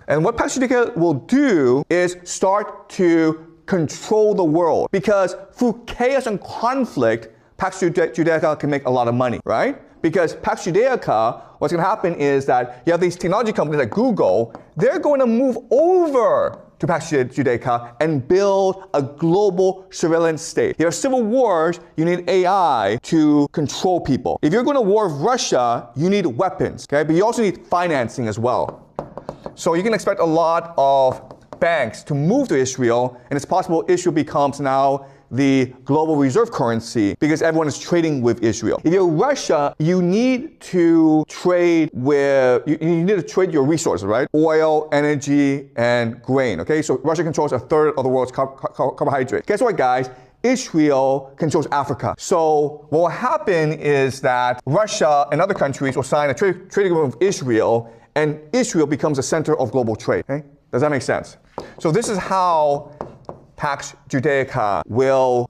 And what Pax Judaica will do is start to control the world. Because through chaos and conflict, Pax Judaica can make a lot of money, right? Because Pax Judaica, what's going to happen is that you have these technology companies like Google, they're going to move over to Pax Judaica and build a global surveillance state. If you have civil wars, you need AI to control people. If you're going to war with Russia, you need weapons, okay? But you also need financing as well. So you can expect a lot of banks to move to Israel, and it's possible Israel becomes now the global reserve currency because everyone is trading with Israel. If you're Russia, you need to trade with, you need to trade your resources, right? Oil, energy, and grain, okay? So Russia controls a third of the world's carbohydrate. Guess what, guys? Israel controls Africa. So what will happen is that Russia and other countries will sign a trade agreement with Israel, and Israel becomes the center of global trade, okay? Does that make sense? So this is how Pax Judaica will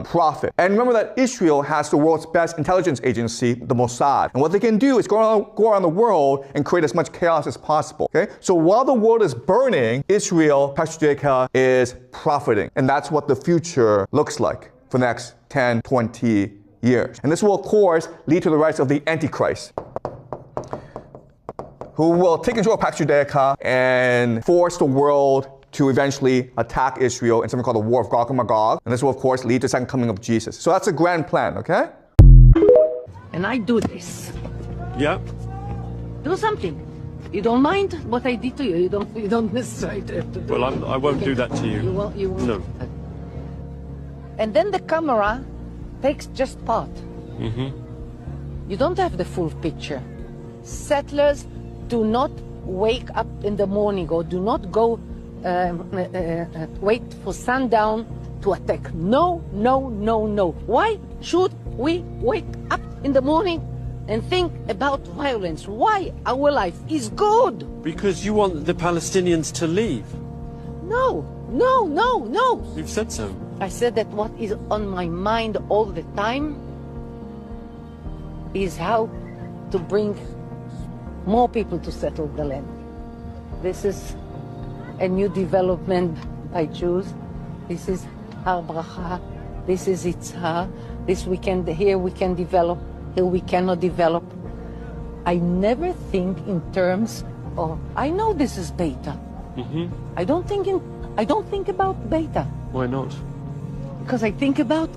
profit. And remember that Israel has the world's best intelligence agency, the Mossad. And what they can do is go around the world and create as much chaos as possible. Okay? So while the world is burning, Israel, Pax Judaica, is profiting. And that's what the future looks like for the next 10, 20 years. And this will, of course, lead to the rise of the Antichrist, who will take control of Pax Judaica and force the world to eventually attack Israel in something called the War of Gog and Magog. And this will, of course, lead to the second coming of Jesus. So that's a grand plan, okay? And I do this. Yeah. Do something. You don't mind what I did to you. You don't necessarily have to do. Well, I won't do that to you. You won't. No. And then the camera takes just part. Mm-hmm. You don't have the full picture. Settlers do not wake up in the morning or do not go wait for sundown to attack. No, no, no, no. Why should we wake up in the morning and think about violence? Why? Our life is good. Because you want the Palestinians to leave. No, no, no, no. You've said so. I said that what is on my mind all the time is how to bring more people to settle the land. This is a new development by Jews. This is Har Bracha. This is Yitzhar. This weekend here we can develop, here we cannot develop. I never think in terms of, I know this is beta. Mm-hmm. I don't think about beta. Why not? Because I think about,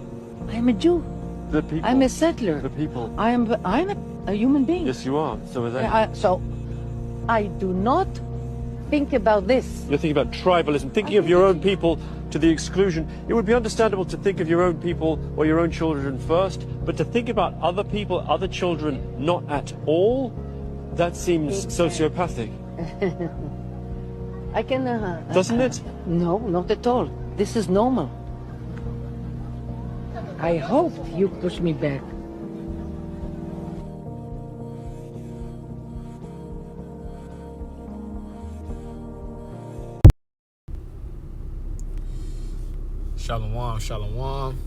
I'm a Jew. The people. I'm a settler. The people. I'm a human being. Yes, you are. So are they. So I do not think about this. You're thinking about tribalism, thinking of your own people to the exclusion. It would be understandable to think of your own people or your own children first, but to think about other people, other children, not at all, that seems sociopathic. I can... Doesn't it? No, not at all. This is normal. I hope you push me back. Shalom, shalom.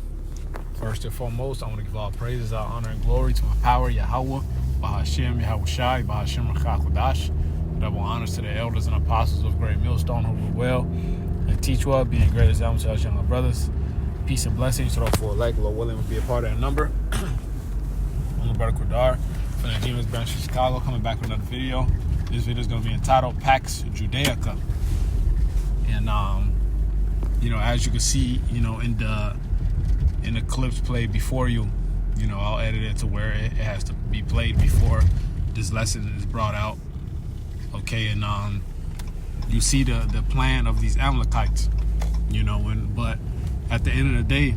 First and foremost, I want to give all praises, all honor, and glory to my power, Yahweh, Bahashem, Yahushai, Bahashem, Rachakodash. Double honors to the elders and apostles of Great Millstone who rule well and teach well, being great examples to us younger brothers. Peace and blessings to all for elect, Lord willing, will be a part of that number. I'm brother Kudar from the Demons Branch of Chicago, coming back with another video. This video is going to be entitled Pax Judaica. And you know, as you can see, you know, in the clips played before you, you know, I'll edit it to where it has to be played before this lesson is brought out. Okay, and you see the plan of these Amalekites, you know, but at the end of the day,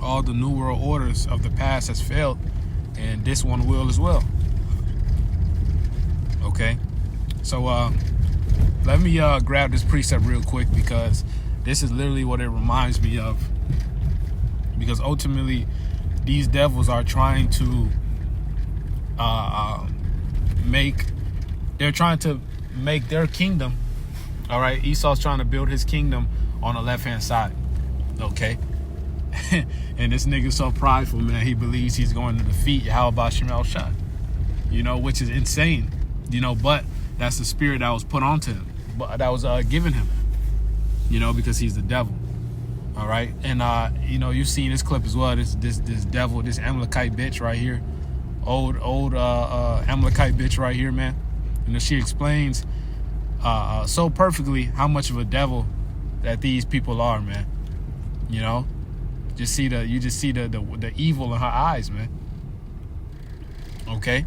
all the New World Orders of the past has failed, and this one will as well. Okay, so let me grab this precept real quick, because this is literally what it reminds me of. Because ultimately, these devils are trying to make their kingdom. All right, Esau's trying to build his kingdom on the left-hand side. Okay, and this nigga's so prideful, man. He believes he's going to defeat Yahweh Bashim El Shai. You know, which is insane. You know, but That's the spirit that was put onto him, that was given him, you know, because he's the devil. All right. And, you know, you've seen this clip as well. This devil, this Amalekite bitch right here. Old Amalekite bitch right here, man. You know, she explains so perfectly how much of a devil that these people are, man. You know, you just see the evil in her eyes, man. Okay.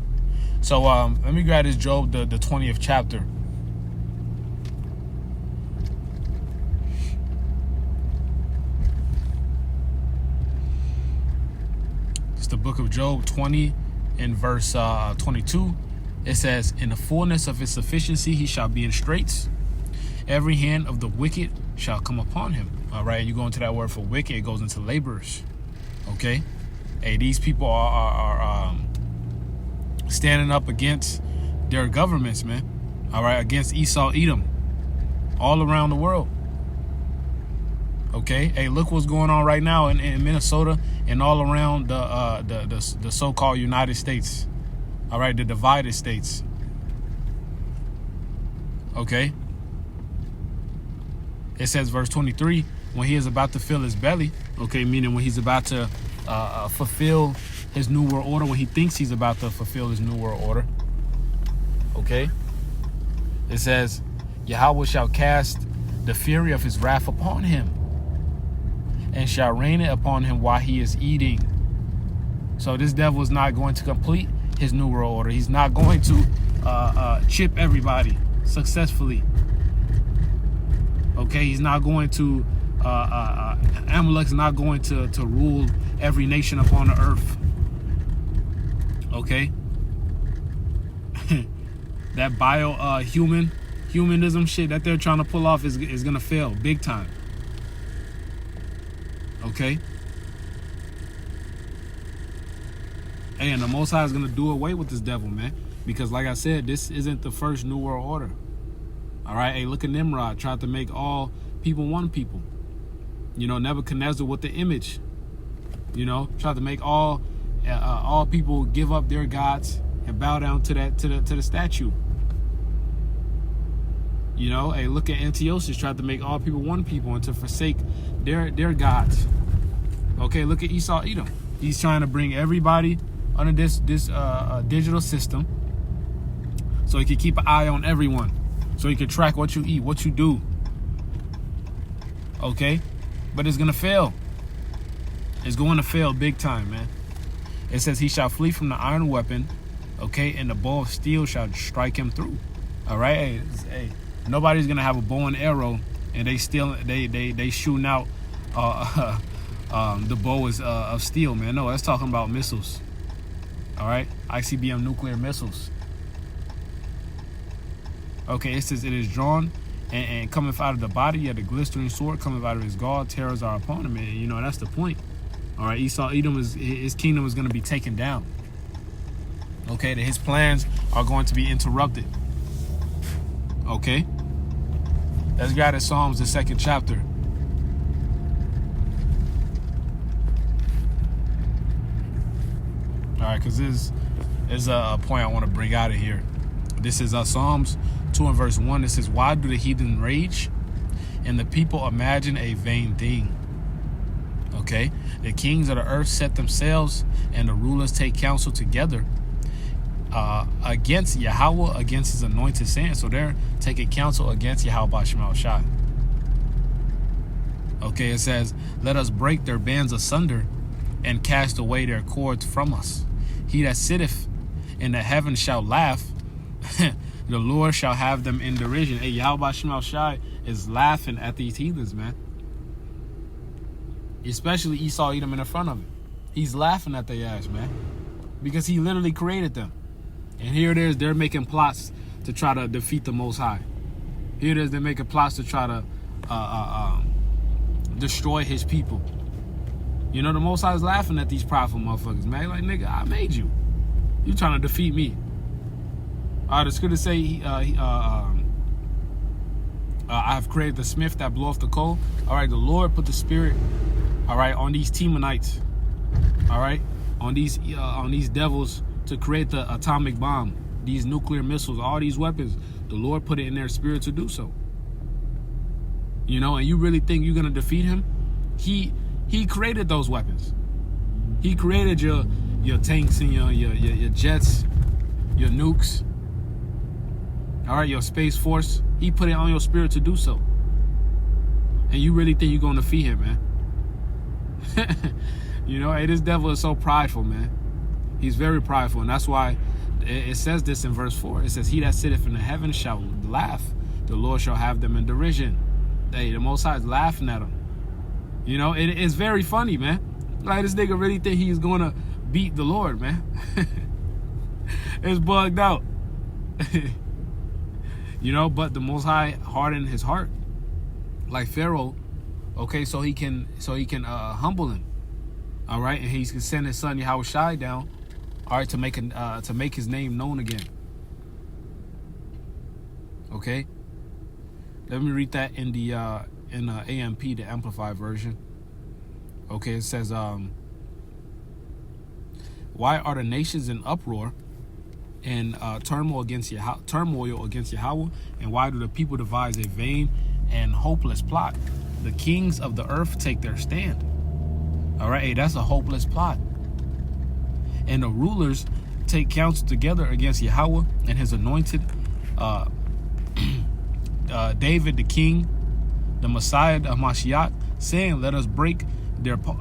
So let me grab this Job, the 20th chapter. It's the book of Job 20 in verse 22. It says, in the fullness of his sufficiency, he shall be in straits. Every hand of the wicked shall come upon him. All right. You go into that word for wicked, it goes into laborers. Okay. Hey, these people are standing up against their governments, man. All right. Against Esau, Edom, all around the world. Okay. Hey, look what's going on right now in Minnesota and all around the so-called United States. All right, the divided states. Okay. It says, verse 23, when he is about to fill his belly, okay, meaning when he's about to fulfill his new world order, when he thinks he's about to fulfill his new world order. Okay. It says, Yahweh shall cast the fury of his wrath upon him, and shall rain it upon him while he is eating. So this devil is not going to complete his new world order. He's not going to chip everybody successfully. Okay, he's not going to Amalek's not going to rule every nation upon the earth. Okay. That humanism shit that they're trying to pull off is gonna fail big time. Okay. Hey, and the Most High is going to do away with this devil, man. Because like I said, this isn't the first New World Order. All right. Hey, look at Nimrod. Tried to make all people one people. You know, Nebuchadnezzar with the image. You know, tried to make all people give up their gods and bow down to the statue. You know, hey, look at Antiochus. Tried to make all people one people and to forsake their gods. Okay, look at Esau, Edom. He's trying to bring everybody under this digital system, so he can keep an eye on everyone, so he can track what you eat, what you do. Okay, but it's gonna fail. It's going to fail big time, man. It says he shall flee from the iron weapon, okay, and the bow of steel shall strike him through. All right, hey, nobody's gonna have a bow and arrow and they shooting out the bow is of steel, man. No, that's talking about missiles. All right, ICBM nuclear missiles. Okay, it says it is drawn and cometh out of the body, yet the glistering sword cometh out of his gall. Terrors are upon him, and you know that's the point. All right, Esau, Edom, his kingdom is going to be taken down. Okay, that his plans are going to be interrupted. Okay, let's go to Psalms, the 2nd chapter. All right, because this is a point I want to bring out of here. This is Psalms 2 and verse 1. It says, why do the heathen rage and the people imagine a vain thing? Okay, the kings of the earth set themselves and the rulers take counsel together against Yahweh, against his anointed, saying, so they're taking counsel against Yahweh Bashmal Shai. Okay, it says, let us break their bands asunder and cast away their cords from us. He that sitteth in the heavens shall laugh. The Lord shall have them in derision. Hey, Yahweh Shemel Shai is laughing at these heathens, man. Especially Esau, Edom in the front of him. He's laughing at their ass, man. Because he literally created them. And here it is, they're making plots to try to defeat the Most High. Here it is, they're making plots to try to destroy his people. You know, the Most High is laughing at these prideful motherfuckers, man. Like, nigga, I made you. You trying to defeat me. All right, it's good to say I have created the smith that bloweth the coal. All right, the Lord put the spirit, all right, on these Temanites, all right, on these devils to create the atomic bomb. these nuclear missiles, all these weapons, the Lord put it in their spirit to do so. You know, and you really think you're gonna defeat him? He created those weapons. He created your tanks and your jets, your nukes. All right, your Space Force. He put it on your spirit to do so. And you really think you're gonna defeat him, man? You know, hey, this devil is so prideful, man. He's very prideful, and that's why it says this in verse 4. It says, he that sitteth in the heavens shall laugh. The Lord shall have them in derision. Hey, the Most High is laughing at them. You know, it's very funny, man. Like, this nigga really think he's going to beat the Lord, man. It's bugged out. You know, but the Most High hardened his heart, like Pharaoh, okay, so he can humble him. All right, and he can send his son Yahushua down, all right, to make his name known again. Okay, let me read that in the AMP, the Amplified version. Okay, it says, why are the nations in uproar and turmoil against Yahweh, and why do the people devise a vain and hopeless plot? The kings of the earth take their stand. All right, hey, that's a hopeless plot. And the rulers take counsel together against Yahweh and his anointed, David the king, the Messiah of Mashiach, saying, let us break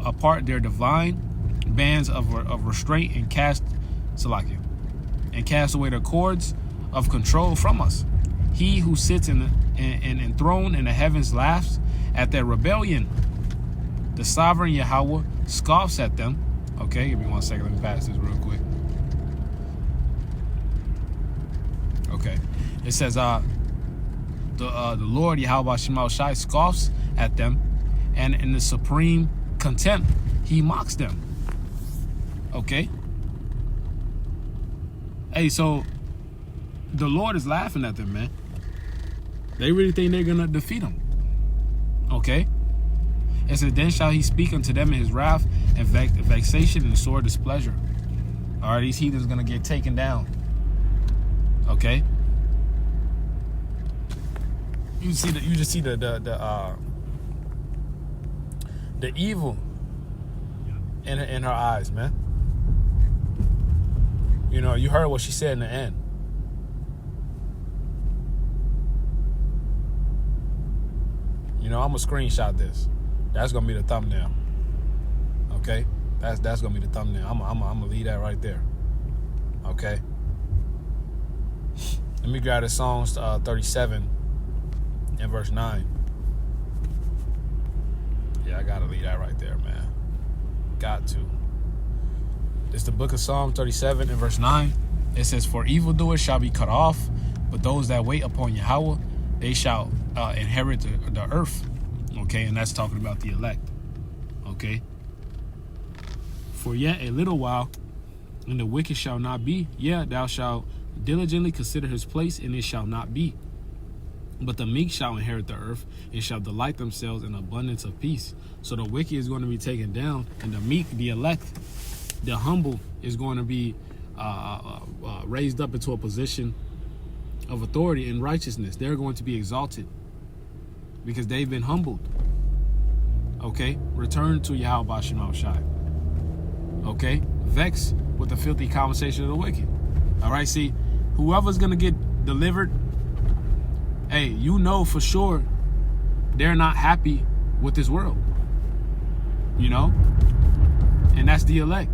apart their divine bands of restraint and cast away the cords of control from us. He who sits enthroned in the heavens laughs at their rebellion. The sovereign Yahweh scoffs at them. Okay, give me 1 second. Let me pass this real quick. Okay, it says, the Lord Yahweh Shemel Shai scoffs at them, and in the supreme contempt he mocks them. Okay. Hey, so the Lord is laughing at them, man. They really think they're gonna defeat him. Okay. It says, then shall he speak unto them in his wrath and vexation and sore displeasure. All right, these heathens gonna get taken down. Okay. You just see the evil in her eyes, man. You know, you heard what she said in the end. You know, I'm gonna screenshot this. That's gonna be the thumbnail. Okay, that's gonna be the thumbnail. I'm gonna leave that right there. Okay. Let me grab the Psalms 37 and verse 9. Yeah, I gotta leave that right there, man. Got to. It's the book of Psalm 37 and verse 9. It says, for evildoers shall be cut off, but those that wait upon Yahweh, they shall inherit the earth. Okay, and that's talking about the elect. Okay. For yet a little while, and the wicked shall not be. Yeah, thou shalt diligently consider his place, and it shall not be. But the meek shall inherit the earth, and shall delight themselves in abundance of peace. So the wicked is going to be taken down, and the meek, the elect, the humble, is going to be raised up into a position of authority and righteousness. They're going to be exalted because they've been humbled. Okay, return to Yahweh Shema Shai. Okay, vex with the filthy conversation of the wicked. All right, see, whoever's gonna get delivered, hey, you know for sure they're not happy with this world. You know, and that's the elect.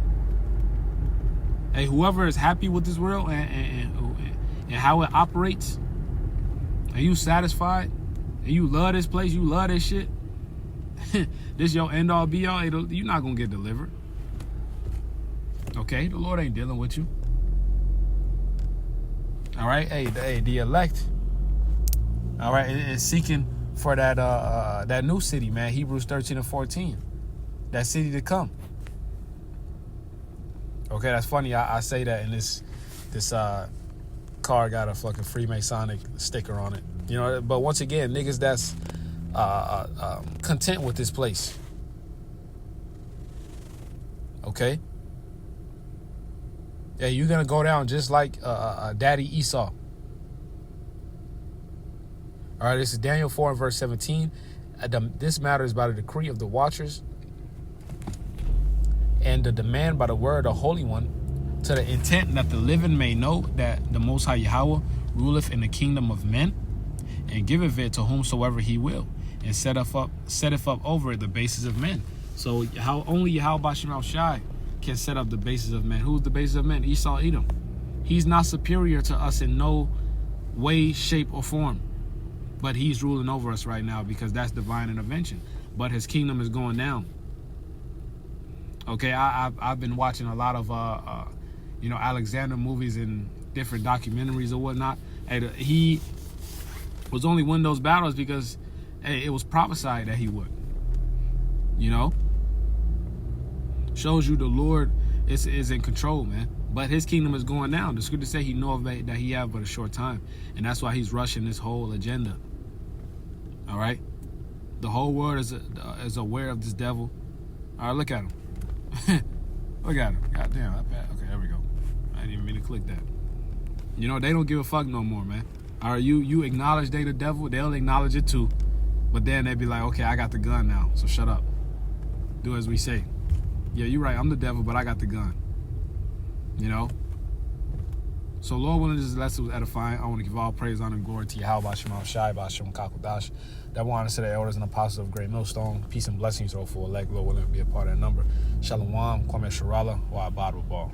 Hey, whoever is happy with this world and how it operates, and you satisfied, and you love this place, you love this shit, this your end all be all, you're not gonna get delivered. Okay, the Lord ain't dealing with you. All right, hey, the elect, all right, is seeking for that new city, man. Hebrews 13 and 14, that city to come. Okay, that's funny. I say that, and this car got a fucking Freemasonic sticker on it. You know, but once again, niggas that's content with this place. Okay? Yeah, you're going to go down just like Daddy Esau. All right, this is Daniel 4 and verse 17. This matter is by the decree of the watchers and the demand by the word of the Holy One, to the intent that the living may know that the Most High Yahweh ruleth in the kingdom of men, and giveth it to whomsoever he will, and setteth up over it the basis of men. So only Yahweh Shem Shai can set up the basis of men. Who's the basis of men? Esau, Edom. He's not superior to us in no way, shape, or form. But he's ruling over us right now because that's divine intervention. But his kingdom is going down. Okay, I've been watching a lot of Alexander movies and different documentaries or whatnot. And he was only winning those battles because it was prophesied that he would. Shows you the Lord is in control, man. But his kingdom is going down. The scripture say he know that he have but a short time. And that's why he's rushing this whole agenda. All right? The whole world is aware of this devil. All right, look at him. Look at him. God damn, that bad. Okay, there we go. I didn't even mean to click that. They don't give a fuck no more, man. All right, you acknowledge they the devil, they'll acknowledge it too. But then they be like, okay, I got the gun now, so shut up. Do as we say. Yeah, you're right, I'm the devil, but I got the gun. So Lord willing, this lesson was edifying. I want to give all praise, honor, and glory to Yahweh Shem Shai, Shem Kakodash. That want to say the elders and apostles of Great Millstone. Peace and blessings, all for elect. Lord willing to be a part of that number. Shalom, Kwame Sharala, wa Abad Ball.